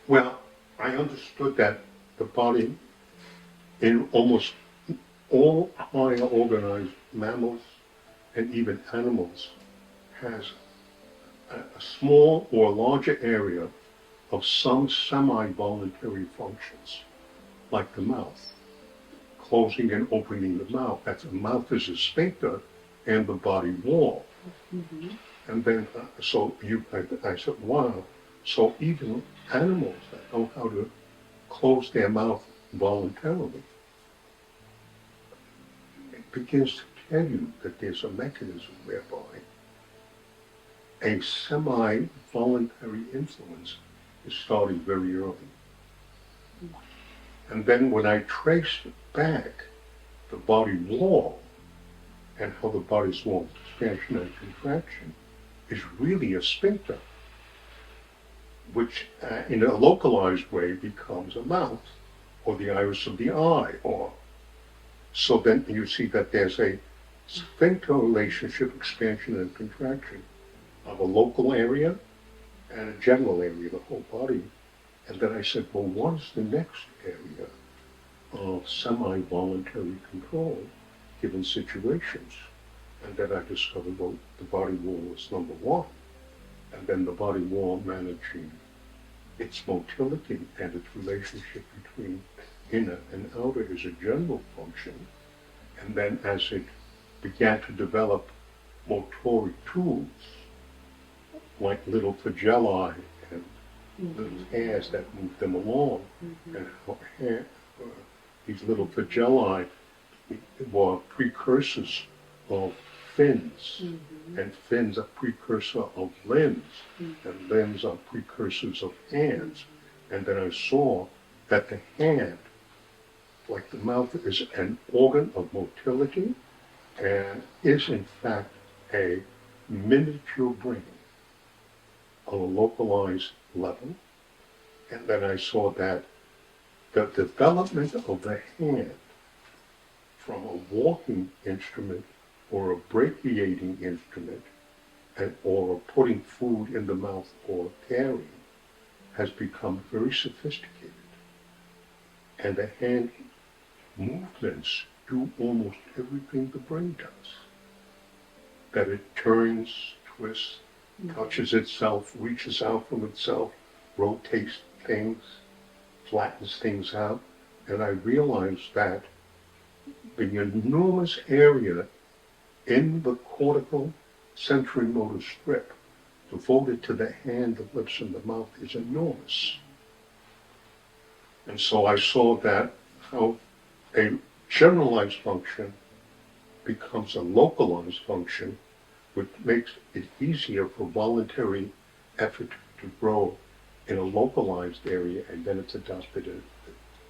Well, I understood that the body in almost all higher organized mammals and even animals has a small or larger area of some semi-voluntary functions, like the mouth, closing and opening the mouth. That's the mouth is a sphincter and the body wall. Mm-hmm. And then, I said, wow, so even animals that know how to close their mouth voluntarily, it begins to tell you that there's a mechanism whereby a semi-voluntary influence is starting very early. And then when I traced back the body wall and how the body's wall expansion and contraction is really a sphincter, which in a localized way becomes a mouth or the iris of the eye. Or so then you see that there's a sphincter relationship, expansion and contraction of a local area and a general area, the whole body. And then I said, well, what's the next area of semi-voluntary control given situations? And then I discovered, well, the body wall is number one. And then the body wall managing its motility and its relationship between inner and outer is a general function. And then as it began to develop motoric tools, like little flagellae and little hairs that move them along, and how these little flagellae were precursors of fins, and fins are precursor of limbs, and limbs are precursors of hands. And then I saw that the hand, like the mouth, is an organ of motility and is in fact a miniature brain on a localized level. And then I saw that the development of the hand from a walking instrument or a brachiating instrument or putting food in the mouth or carrying has become very sophisticated. And the hand movements do almost everything the brain does. That it turns, twists, touches itself, reaches out from itself, rotates things, flattens things out. And I realized that the enormous area in the cortical sensory motor strip devoted to the hand, the lips, and the mouth is enormous. And so I saw that how a generalized function becomes a localized function, which makes it easier for voluntary effort to grow in a localized area, and then it's adopted in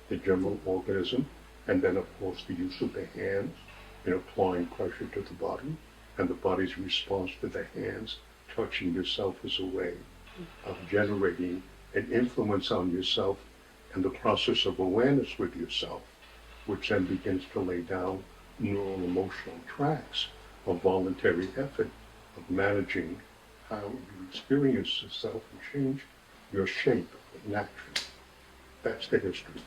the general organism. And then, of course, the use of the hands in applying pressure to the body, and the body's response to the hands touching yourself as a way of generating an influence on yourself and the process of awareness with yourself, which then begins to lay down neural emotional tracks of voluntary effort, of managing how you experience yourself and change your shape in action. That's the history.